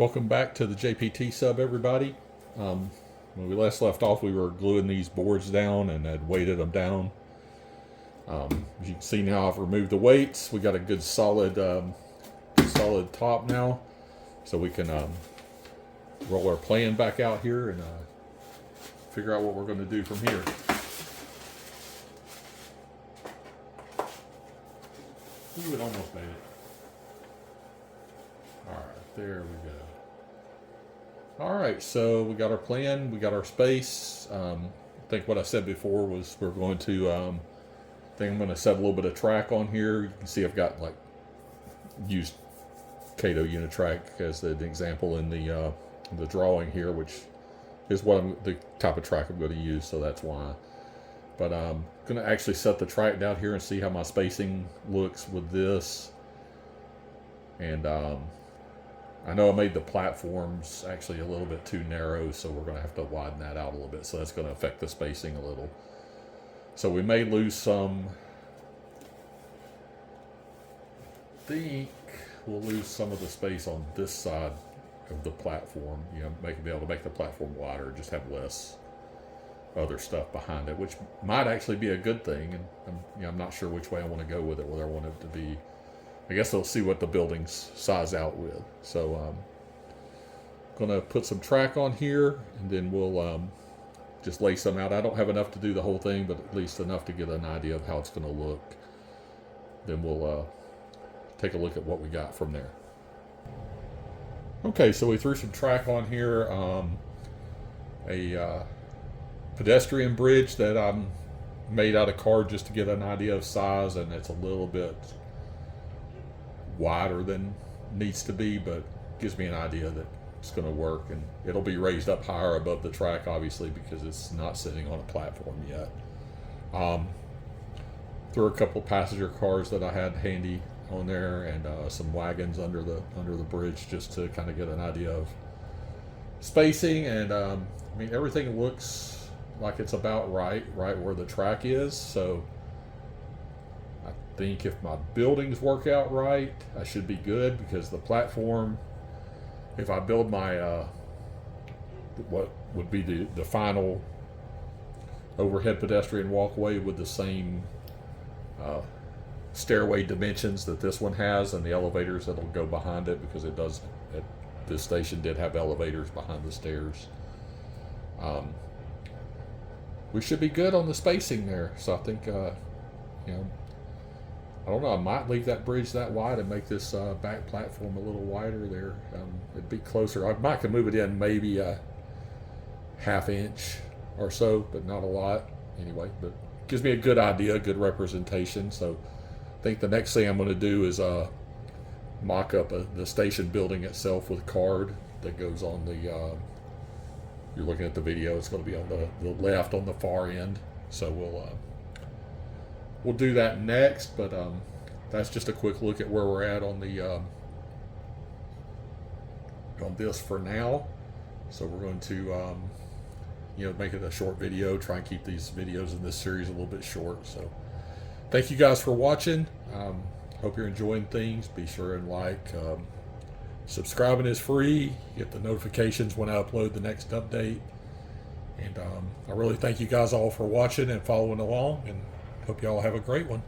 Welcome back to the JPT sub, everybody. When we last left off, we were gluing these boards down and had weighted them down. As you can see now, I've removed the weights. We got a good solid top now, so we can roll our plan back out here and figure out what we're going to do from here. Ooh, it almost made it. All right, there we go. All right, so we got our plan, we got our space. I think what I said before was we're going to, I think I'm going to set a little bit of track on here. You can see I've got like used Cato Unitrack as an example in the drawing here, which is what the type of track I'm going to use, so that's why. But I'm going to actually set the track down here and see how my spacing looks with this. And I know I made the platforms actually a little bit too narrow, so we're going to have to widen that out a little bit. So that's going to affect the spacing a little. So we may lose some. I think we'll lose some of the space on this side of the platform. You know, be able to make the platform wider, just have less other stuff behind it, which might actually be a good thing. And I'm not sure which way I want to go with it. Whether I want it to be, I guess we'll see what the buildings size out with. So I'm going to put some track on here, and then we'll just lay some out. I don't have enough to do the whole thing, but at least enough to get an idea of how it's going to look. Then we'll take a look at what we got from there. Okay, so we threw some track on here. A pedestrian bridge that I'm made out of card just to get an idea of size, and it's a little bit wider than needs to be, but gives me an idea that it's going to work, and it'll be raised up higher above the track, obviously, because it's not sitting on a platform yet. Threw a couple passenger cars that I had handy on there, and some wagons under the bridge, just to kind of get an idea of spacing. And I mean, everything looks like it's about right where the track is. So I think if my buildings work out right, I should be good, because the platform, if I build my what would be the final overhead pedestrian walkway with the same stairway dimensions that this one has, and the elevators that'll go behind it, because it does, this station did have elevators behind the stairs. We should be good on the spacing there. So I think, you know, I don't know, I might leave that bridge that wide and make this back platform a little wider there. It'd be closer. I might can move it in maybe a ½ inch or so, but not a lot anyway. But gives me a good idea, good representation. So I think the next thing I'm going to do is mock up the station building itself with card that goes on the, you're looking at the video, it's going to be on the left on the far end. So we'll do that next, but that's just a quick look at where we're at on the on this for now. So we're going to you know, make it a short video, try and keep these videos in this series a little bit short. So thank you guys for watching. Hope you're enjoying things. Be sure and like. Subscribing is free. You get the notifications when I upload the next update. And I really thank you guys all for watching and following along, and hope you all have a great one.